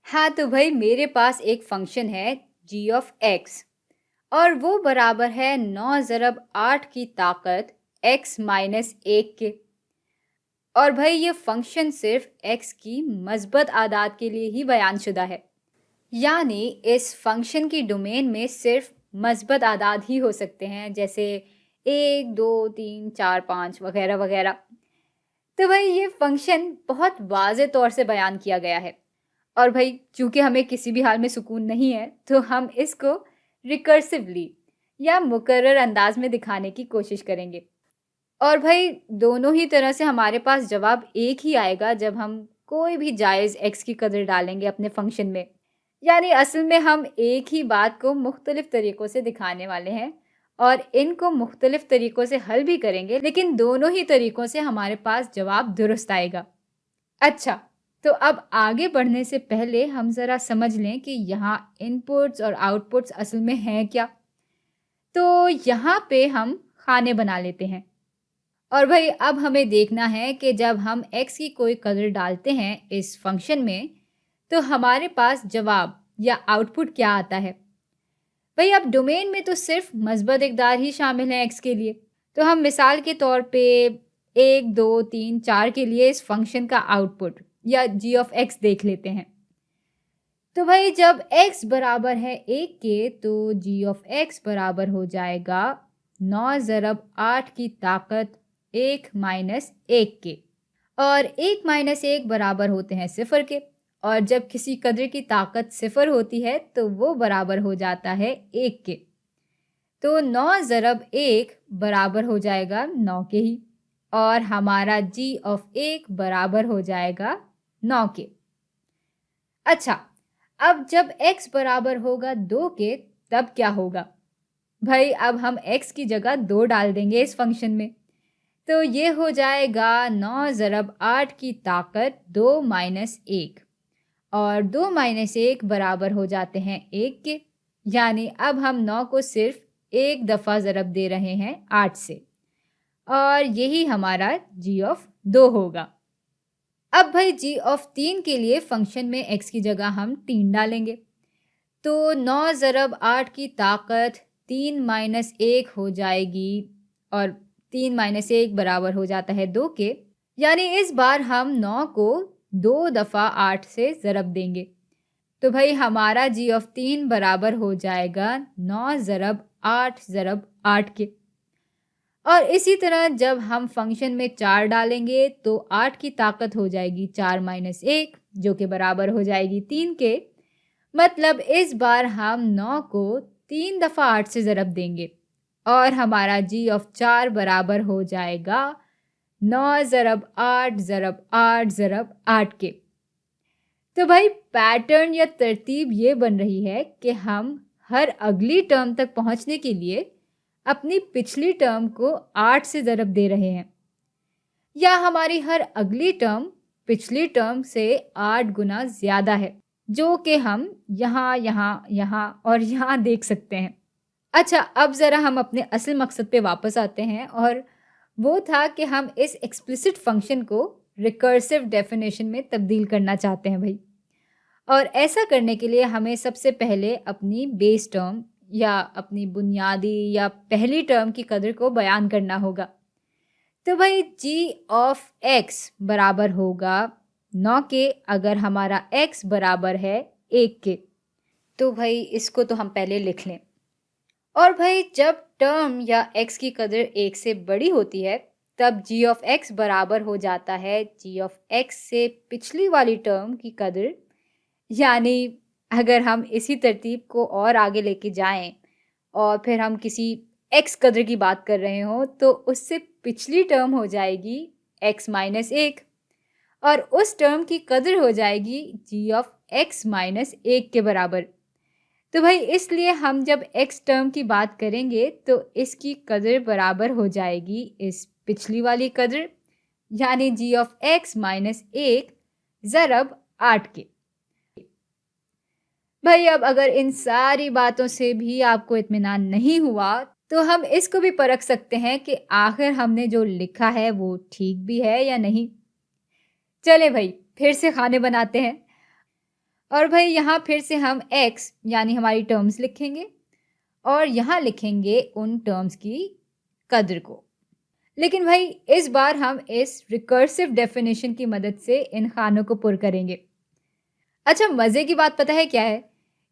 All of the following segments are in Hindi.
हाँ तो भाई मेरे पास एक फंक्शन है जी ऑफ एक्स और वो बराबर है 9 ज़रब 8 की ताकत x माइनस 1 के। और भाई ये फंक्शन सिर्फ x की मस्बत आदाद के लिए ही बयानशुदा है, यानी इस फंक्शन की डोमेन में सिर्फ मस्बत आदाद ही हो सकते हैं, जैसे 1 2 3 4 5 वगैरह वगैरह। तो भाई ये फंक्शन बहुत वाज़े तौर से बयान किया गया है। और भाई चूंकि हमें किसी भी हाल में सुकून नहीं है तो हम इसको रिकर्सिवली या मुकर्रर अंदाज में दिखाने की कोशिश करेंगे। और भाई दोनों ही तरह से हमारे पास जवाब एक ही आएगा जब हम कोई भी जायज़ x की कदर डालेंगे अपने फंक्शन में। यानी असल में हम एक ही बात को मुख्तलिफ तरीक़ों से दिखाने वाले हैं और इनको मुख्तलिफ तरीक़ों से हल भी करेंगे, लेकिन दोनों ही तरीक़ों से हमारे पास जवाब दुरुस्त आएगा। अच्छा, तो अब आगे बढ़ने से पहले हम ज़रा समझ लें कि यहाँ इनपुट्स और आउटपुट्स असल में हैं क्या। तो यहाँ पे हम खाने बना लेते हैं और भाई अब हमें देखना है कि जब हम x की कोई कदर डालते हैं इस फंक्शन में तो हमारे पास जवाब या आउटपुट क्या आता है। भाई अब डोमेन में तो सिर्फ मस्बत इकदार ही शामिल है x के लिए, तो हम मिसाल के तौर पे 1 2 3 4 के लिए इस फंक्शन का आउटपुट या जी ऑफ एक्स देख लेते हैं। तो भाई जब x बराबर है 1 के तो जी ऑफ एक्स बराबर हो जाएगा 9 ज़रब 8 की ताकत 1 माइनस 1 के। और 1 माइनस 1 बराबर होते हैं 0 के, और जब किसी कदर की ताकत 0 होती है तो वो बराबर हो जाता है 1 के। तो 9 ज़रब 1 बराबर हो जाएगा 9 के ही, और हमारा जी ऑफ 1 बराबर हो जाएगा 9 के। अच्छा, अब जब x बराबर होगा 2 के तब क्या होगा। भाई अब हम x की जगह 2 डाल देंगे इस फंक्शन में, तो ये हो जाएगा 9 ज़रब 8 की ताकत 2 माइनस 1, और 2 माइनस 1 बराबर हो जाते हैं 1 के। यानी अब हम 9 को सिर्फ एक दफ़ा ज़रब दे रहे हैं 8 से, और यही हमारा जी ऑफ 2 होगा। अब भाई जी ऑफ 3 के लिए फंक्शन में x की जगह हम 3 डालेंगे, तो 9 ज़रब 8 की ताकत 3 माइनस 1 हो जाएगी, और 3 माइनस 1 बराबर हो जाता है 2 के। यानी इस बार हम 9 को 2 दफ़ा 8 से ज़रब देंगे, तो भाई हमारा जी ऑफ 3 बराबर हो जाएगा 9 ज़रब 8 के। और इसी तरह जब हम फंक्शन में 4 डालेंगे तो 8 की ताकत हो जाएगी 4 माइनस 1, जो कि बराबर हो जाएगी 3 के। मतलब इस बार हम 9 को 3 दफ़ा 8 से ज़रब देंगे, और हमारा जी ऑफ 4 बराबर हो जाएगा 9 ज़रब 8 के। तो भाई पैटर्न या तरतीब ये बन रही है कि हम हर अगली टर्म तक पहुंचने के लिए अपनी पिछली टर्म को 8 से ज़रब दे रहे हैं, या हमारी हर अगली टर्म पिछली टर्म से 8 गुना ज़्यादा है, जो कि हम यहाँ यहाँ यहाँ और यहाँ देख सकते हैं। अच्छा, अब ज़रा हम अपने असल मकसद पे वापस आते हैं, और वो था कि हम इस एक्सप्लिसिट फंक्शन को रिकर्सिव डेफिनेशन में तब्दील करना चाहते हैं भाई। और ऐसा करने के लिए हमें सबसे पहले अपनी बेस टर्म या अपनी बुनियादी या पहली टर्म की कदर को बयान करना होगा। तो भाई जी ऑफ एक्स बराबर होगा 9 के अगर हमारा x बराबर है 1 के। तो भाई इसको तो हम पहले लिख लें। और भाई जब टर्म या x की कदर 1 से बड़ी होती है तब g ऑफ x बराबर हो जाता है g ऑफ x से पिछली वाली टर्म की कदर। यानी अगर हम इसी तरतीब को और आगे लेके जाएं और फिर हम किसी x कदर की बात कर रहे हो तो उससे पिछली टर्म हो जाएगी x माइनस 1, और उस टर्म की कदर हो जाएगी g ऑफ x माइनस 1 के बराबर। तो भाई इसलिए हम जब x टर्म की बात करेंगे तो इसकी कदर बराबर हो जाएगी इस पिछली वाली कदर, यानी g ऑफ x माइनस 1 ज़रब 8 के। भाई अब अगर इन सारी बातों से भी आपको इत्मीनान नहीं हुआ तो हम इसको भी परख सकते हैं कि आखिर हमने जो लिखा है वो ठीक भी है या नहीं। चले भाई फिर से खाने बनाते हैं। और भाई यहाँ फिर से हम x यानी हमारी टर्म्स लिखेंगे और यहाँ लिखेंगे उन टर्म्स की कद्र को। लेकिन भाई इस बार हम इस रिकर्सिव डेफिनेशन की मदद से इन खानों को पुर करेंगे। अच्छा, मज़े की बात पता है क्या है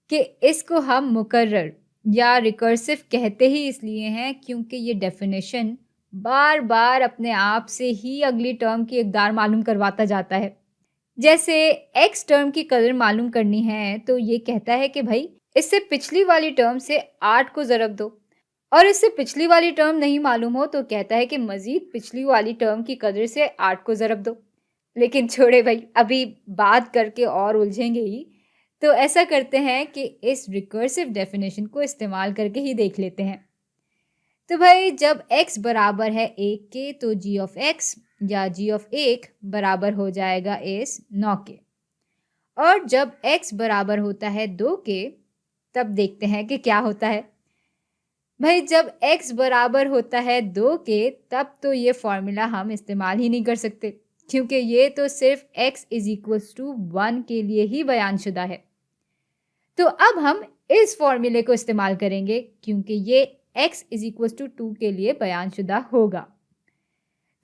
कि इसको हम मुकर्रर या रिकर्सिव कहते ही इसलिए हैं क्योंकि ये डेफिनेशन बार बार अपने आप से ही अगली टर्म की इकदार मालूम करवाता जाता है। जैसे x टर्म की कदर मालूम करनी है तो ये कहता है कि भाई इससे पिछली वाली टर्म से 8 को ज़रब दो, और इससे पिछली वाली टर्म नहीं मालूम हो तो कहता है कि मज़ीद पिछली वाली टर्म की कदर से 8 को ज़रब दो। लेकिन छोड़े भाई, अभी बात करके और उलझेंगे ही, तो ऐसा करते हैं कि इस रिकर्सिव डेफिनेशन को इस्तेमाल करके ही देख लेते हैं। तो भाई जब x बराबर है 1 के तो g ऑफ x या g ऑफ 1 बराबर हो जाएगा इस 9 के, और जब x बराबर होता है 2 के तब देखते हैं कि क्या होता है। भाई जब x बराबर होता है 2 के तब तो ये फॉर्मूला हम इस्तेमाल ही नहीं कर सकते क्योंकि ये तो सिर्फ x इज इक्वल्स टू 1 के लिए ही बयानशुदा है। तो अब हम इस फॉर्मूले को इस्तेमाल करेंगे क्योंकि ये x इज इक्वल्स टू 2 के लिए बयानशुदा होगा।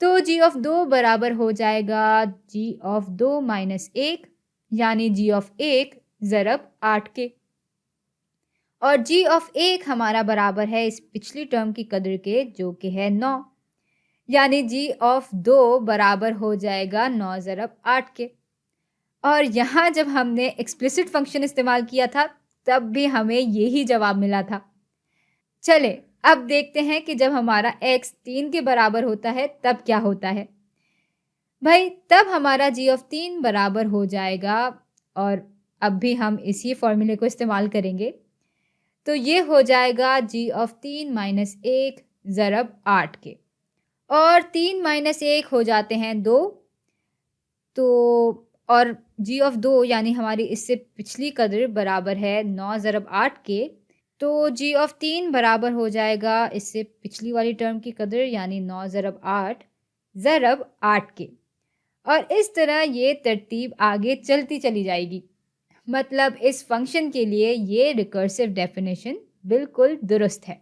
तो g ऑफ 2 बराबर हो जाएगा g ऑफ 2 माइनस 1 यानी g ऑफ 1 ज़रब 8 के, और g ऑफ 1 हमारा बराबर है इस पिछली टर्म की कदर के जो कि है 9, यानी g ऑफ 2 बराबर हो जाएगा 9 ज़रब 8 के। और यहाँ जब हमने एक्सप्लिसिट फंक्शन इस्तेमाल किया था तब भी हमें यही जवाब मिला था। चले अब देखते हैं कि जब हमारा x 3 के बराबर होता है तब क्या होता है। भाई तब हमारा g ऑफ 3 बराबर हो जाएगा, और अब भी हम इसी फॉर्मूले को इस्तेमाल करेंगे, तो ये हो जाएगा g ऑफ 3 माइनस 1 ज़रब 8 के, और 3 माइनस 1 हो जाते हैं 2, तो और g ऑफ 2 यानी हमारी इससे पिछली कदर बराबर है 9 ज़रब 8 के, तो g ऑफ 3 बराबर हो जाएगा इससे पिछली वाली टर्म की कदर यानी 9 ज़रब 8 ज़रब 8 के। और इस तरह ये तरतीब आगे चलती चली जाएगी। मतलब इस फंक्शन के लिए ये रिकर्सिव डेफिनेशन बिल्कुल दुरुस्त है।